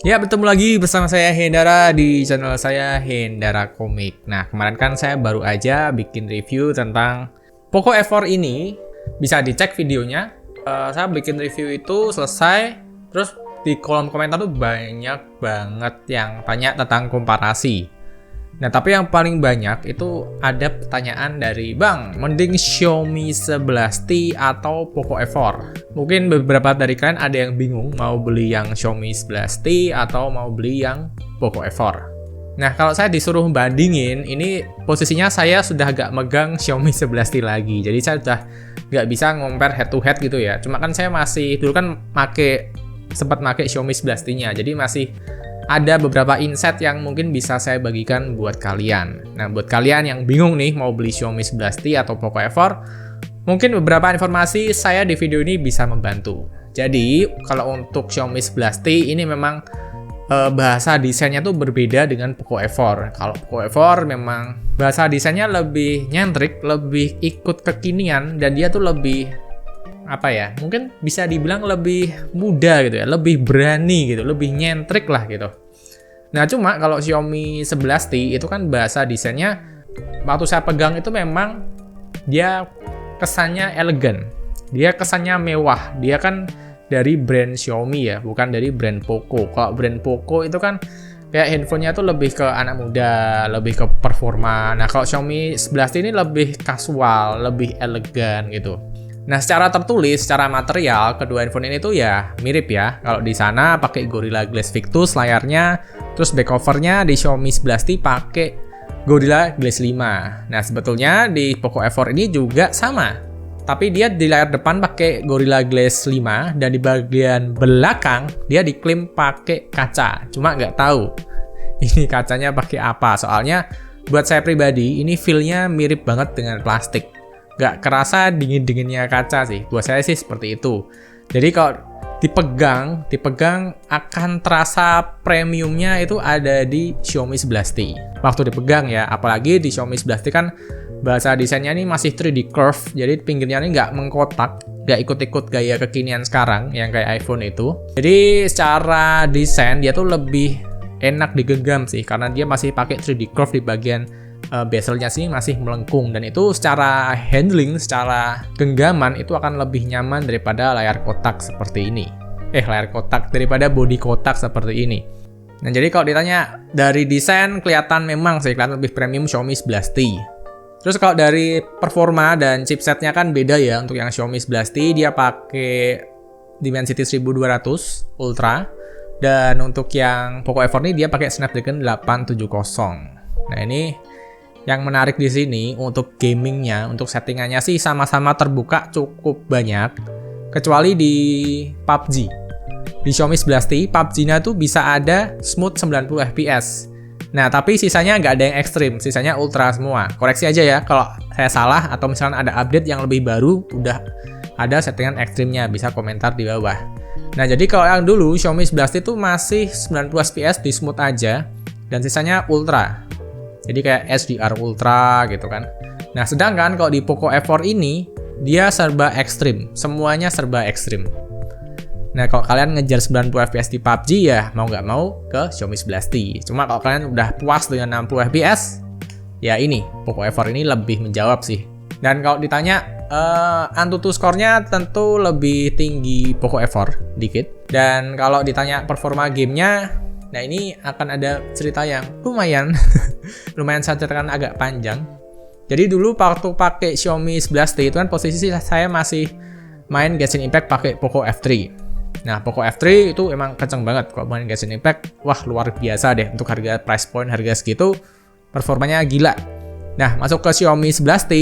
Ya, bertemu lagi bersama saya Hendara di channel saya Hendara Komik. Nah, kemarin kan saya baru aja bikin review tentang Poco F4 ini. Bisa dicek videonya. Saya bikin review itu selesai. Terus di kolom komentar tuh banyak banget yang tanya tentang komparasi. Nah, tapi yang paling banyak itu ada pertanyaan dari Bang, mending Xiaomi 11T atau Poco F4? Mungkin beberapa dari kalian ada yang bingung mau beli yang Xiaomi 11T atau mau beli yang Poco F4. Nah, kalau saya disuruh bandingin, ini posisinya saya sudah agak megang Xiaomi 11T lagi. Jadi saya sudah nggak bisa compare head to head gitu ya. Cuma kan saya masih, dulu kan sempat pakai Xiaomi 11T-nya. Jadi masih ada beberapa insight yang mungkin bisa saya bagikan buat kalian. Nah, buat kalian yang bingung nih mau beli Xiaomi 11T atau Poco F4, mungkin beberapa informasi saya di video ini bisa membantu. Jadi, kalau untuk Xiaomi 11T ini memang bahasa desainnya tuh berbeda dengan Poco F4. Kalau Poco F4 memang bahasa desainnya lebih nyentrik, lebih ikut kekinian, dan dia tuh lebih mungkin bisa dibilang lebih muda gitu ya, lebih berani gitu, lebih nyentrik lah gitu. Nah, cuma kalau Xiaomi 11T itu kan bahasa desainnya waktu saya pegang itu memang dia kesannya elegan, dia kesannya mewah, dia kan dari brand Xiaomi ya, bukan dari brand Poco. Kalau brand Poco itu kan kayak handphonenya tuh lebih ke anak muda, lebih ke performa. Nah, kalau Xiaomi 11T ini lebih casual, lebih elegan gitu. Nah, secara tertulis, secara material, kedua handphone ini tuh ya mirip ya. Kalau di sana pakai Gorilla Glass Victus layarnya, terus back covernya di Xiaomi 11T pakai Gorilla Glass 5. Nah, sebetulnya di Poco F4 ini juga sama. Tapi dia di layar depan pakai Gorilla Glass 5 dan di bagian belakang dia diklaim pakai kaca. Cuma nggak tahu ini kacanya pakai apa. Soalnya buat saya pribadi ini feel-nya mirip banget dengan plastik. Nggak kerasa dingin-dinginnya kaca sih. Buat saya sih seperti itu. Jadi kalau dipegang akan terasa premiumnya itu ada di Xiaomi 11T. Waktu dipegang ya, apalagi di Xiaomi 11T kan bahasa desainnya ini masih 3D curve. Jadi pinggirnya ini nggak mengkotak, nggak ikut-ikut gaya kekinian sekarang yang kayak iPhone itu. Jadi secara desain dia tuh lebih enak digenggam sih, karena dia masih pakai 3D curve di bagian bezelnya sini masih melengkung, dan itu secara handling, secara genggaman itu akan lebih nyaman daripada layar kotak seperti ini. Daripada bodi kotak seperti ini. Nah, jadi kalau ditanya dari desain kelihatan memang sih kelihatan lebih premium Xiaomi 11T. Terus kalau dari performa dan chipsetnya kan beda ya. Untuk yang Xiaomi 11T dia pakai Dimensity 1200 Ultra, dan untuk yang Poco F4 ini dia pakai Snapdragon 870. Nah, ini yang menarik di sini untuk gamingnya, untuk settingannya sih sama-sama terbuka cukup banyak, kecuali di PUBG. Di Xiaomi 11T, PUBG-nya tuh bisa ada smooth 90 fps. Nah, tapi sisanya nggak ada yang ekstrim, sisanya ultra semua. Koreksi aja ya, kalau saya salah atau misalnya ada update yang lebih baru, udah ada settingan ekstrimnya, bisa komentar di bawah. Nah, jadi kalau yang dulu Xiaomi 11T itu masih 90 fps di smooth aja, dan sisanya ultra. Jadi kayak SDR Ultra gitu kan. Nah, sedangkan kalau di Poco F4 ini, dia serba ekstrim. Semuanya serba ekstrim. Nah, kalau kalian ngejar 90 fps di PUBG ya mau nggak mau ke Xiaomi 11T. Cuma kalau kalian udah puas dengan 60 fps, ya ini, Poco F4 ini lebih menjawab sih. Dan kalau ditanya, Antutu skornya tentu lebih tinggi Poco F4 dikit. Dan kalau ditanya performa gamenya, nah ini akan ada cerita yang lumayan saya ceritakan agak panjang. Jadi dulu waktu pakai Xiaomi 11T itu kan posisi saya masih main Genshin Impact pakai Poco F3. Nah, Poco F3 itu emang kenceng banget kalau main Genshin Impact. Wah, luar biasa deh untuk harga price point harga segitu, performanya gila. Nah, masuk ke Xiaomi 11T,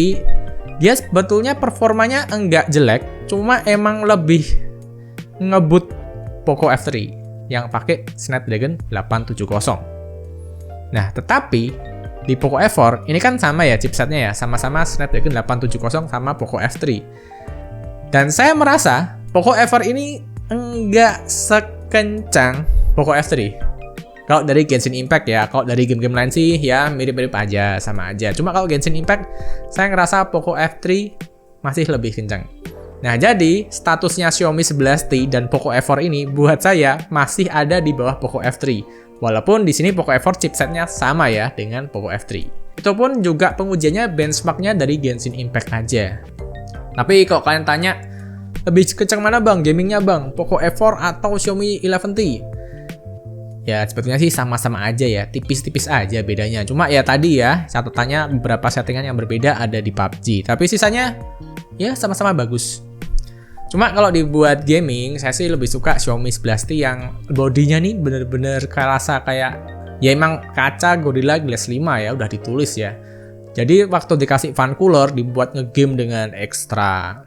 dia sebetulnya performanya enggak jelek, cuma emang lebih ngebut Poco F3 yang pakai Snapdragon 870. Nah, tetapi di Poco F4 ini kan sama ya chipsetnya ya, sama-sama Snapdragon 870 sama Poco F3. Dan saya merasa Poco F4 ini enggak sekencang Poco F3. Kalau dari Genshin Impact ya, kalau dari game-game lain sih ya mirip-mirip aja, sama aja. Cuma kalau Genshin Impact saya ngerasa Poco F3 masih lebih kencang. Nah, jadi statusnya Xiaomi 11T dan Poco F4 ini buat saya masih ada di bawah Poco F3. Walaupun di sini Poco F4 chipsetnya sama ya dengan Poco F3. Itu pun juga pengujiannya benchmarknya dari Genshin Impact aja. Tapi kalau kalian tanya, lebih kencang mana bang gamingnya bang? Poco F4 atau Xiaomi 11T? Ya sebetulnya sih sama-sama aja ya, tipis-tipis aja bedanya. Cuma ya tadi ya, catatannya beberapa settingan yang berbeda ada di PUBG. Tapi sisanya ya sama-sama bagus. Cuma kalau dibuat gaming, saya sih lebih suka Xiaomi 11T yang bodinya nih bener-bener kerasa kayak ya emang kaca Gorilla Glass 5 ya, udah ditulis ya. Jadi waktu dikasih fan cooler dibuat ngegame dengan ekstra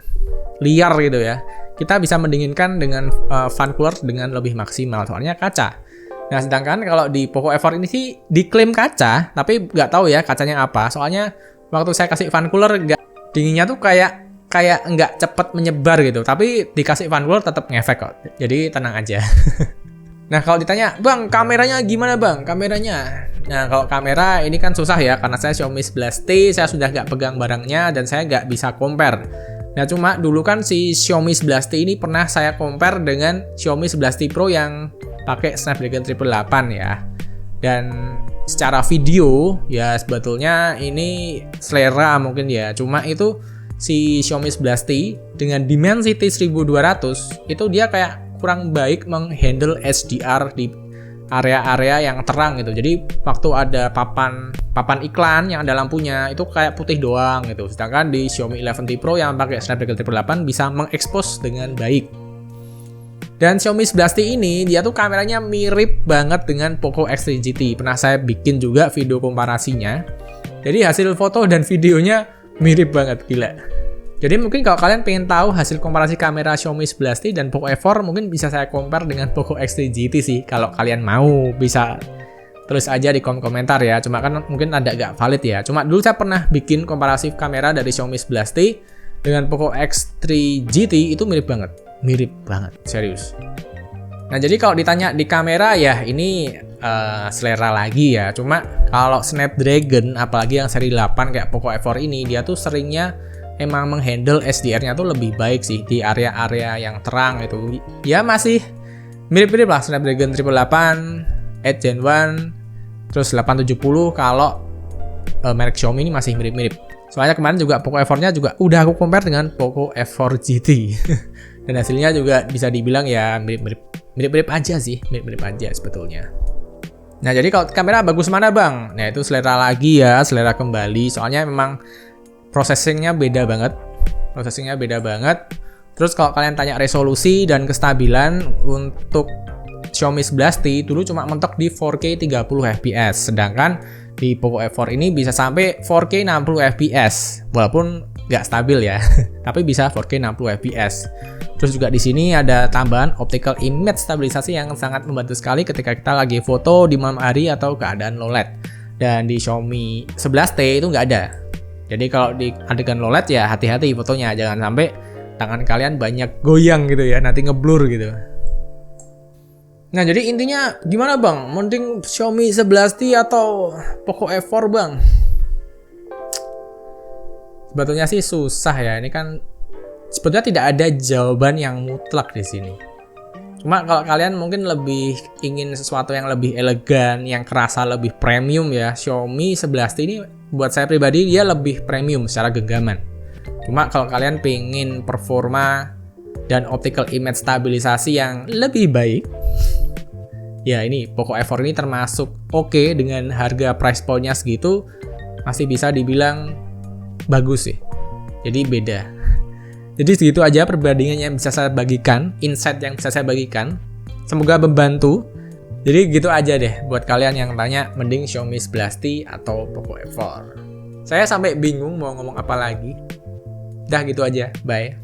liar gitu ya. Kita bisa mendinginkan dengan fan cooler dengan lebih maksimal soalnya kaca. Nah, sedangkan kalau di Poco F4 ini sih diklaim kaca, tapi nggak tahu ya kacanya apa. Soalnya waktu saya kasih fan cooler dinginnya tuh kayak nggak cepet menyebar gitu, tapi dikasih fan cooler tetap ngefek kok. Jadi tenang aja. Nah, kalau ditanya, bang kameranya gimana bang? Kameranya? Nah, kalau kamera ini kan susah ya, karena saya Xiaomi 11T, saya sudah nggak pegang barangnya dan saya nggak bisa compare. Nah, cuma dulu kan si Xiaomi 11T ini pernah saya compare dengan Xiaomi 11T Pro yang pakai Snapdragon 888 ya. Dan secara video ya sebetulnya ini selera mungkin ya, cuma itu si Xiaomi 11T dengan Dimensity 1200 itu dia kayak kurang baik menghandle HDR di area-area yang terang gitu. Jadi waktu ada papan iklan yang ada lampunya itu kayak putih doang gitu. Sedangkan di Xiaomi 11T Pro yang pakai Snapdragon 888 bisa mengekspos dengan baik. Dan Xiaomi 11T ini dia tuh kameranya mirip banget dengan Poco X3 GT. Pernah saya bikin juga video komparasinya. Jadi hasil foto dan videonya mirip banget, gila. Jadi mungkin kalau kalian pengen tahu hasil komparasi kamera Xiaomi 11T dan Poco F4 mungkin bisa saya compare dengan Poco X3 GT sih. Kalau kalian mau bisa tulis aja di kolom komentar ya. Cuma kan mungkin ada gak valid ya. Cuma dulu saya pernah bikin komparasi kamera dari Xiaomi 11T dengan Poco X3 GT itu mirip banget. Mirip banget, serius. Nah, jadi kalau ditanya di kamera ya ini selera lagi ya. Cuma kalau Snapdragon apalagi yang seri 8 kayak Poco F4 ini dia tuh seringnya emang menghandle HDR-nya tuh lebih baik sih di area-area yang terang itu. Ya masih mirip-mirip lah Snapdragon 888, 8 Gen 1, terus 870 kalau merek Xiaomi ini masih mirip-mirip. Soalnya kemarin juga Poco F4-nya juga udah aku compare dengan Poco F4 GT. Dan hasilnya juga bisa dibilang ya mirip-mirip aja sih, mirip-mirip aja sebetulnya. Nah, jadi kalau kamera bagus mana bang? Nah, itu selera lagi ya, selera kembali. Soalnya memang processingnya beda banget. Terus kalau kalian tanya resolusi dan kestabilan untuk Xiaomi 11T dulu cuma mentok di 4K 30 fps. Sedangkan di Poco F4 ini bisa sampai 4K 60 fps. Walaupun nggak stabil ya, tapi bisa 4K 60 fps. Terus juga di sini ada tambahan optical image stabilisasi yang sangat membantu sekali ketika kita lagi foto di malam hari atau keadaan low light. Dan di Xiaomi 11T itu nggak ada. Jadi kalau di adegan low light ya hati-hati fotonya, jangan sampai tangan kalian banyak goyang gitu ya, nanti ngeblur gitu. Nah, jadi intinya gimana bang? Mending Xiaomi 11T atau Poco F4 bang? Sebetulnya sih susah ya, ini kan sebetulnya tidak ada jawaban yang mutlak di sini. Cuma kalau kalian mungkin lebih ingin sesuatu yang lebih elegan, yang kerasa lebih premium ya, Xiaomi 11T ini buat saya pribadi dia lebih premium secara genggaman. Cuma kalau kalian pengen performa dan optical image stabilisasi yang lebih baik, ya ini Poco F4 ini termasuk oke dengan harga price point-nya segitu, masih bisa dibilang bagus sih. Jadi beda. Jadi segitu aja perbandingan yang bisa saya bagikan, insight yang bisa saya bagikan. Semoga membantu. Jadi gitu aja deh buat kalian yang tanya mending Xiaomi 11T atau Poco F4. Saya sampai bingung mau ngomong apa lagi. Dah gitu aja, bye.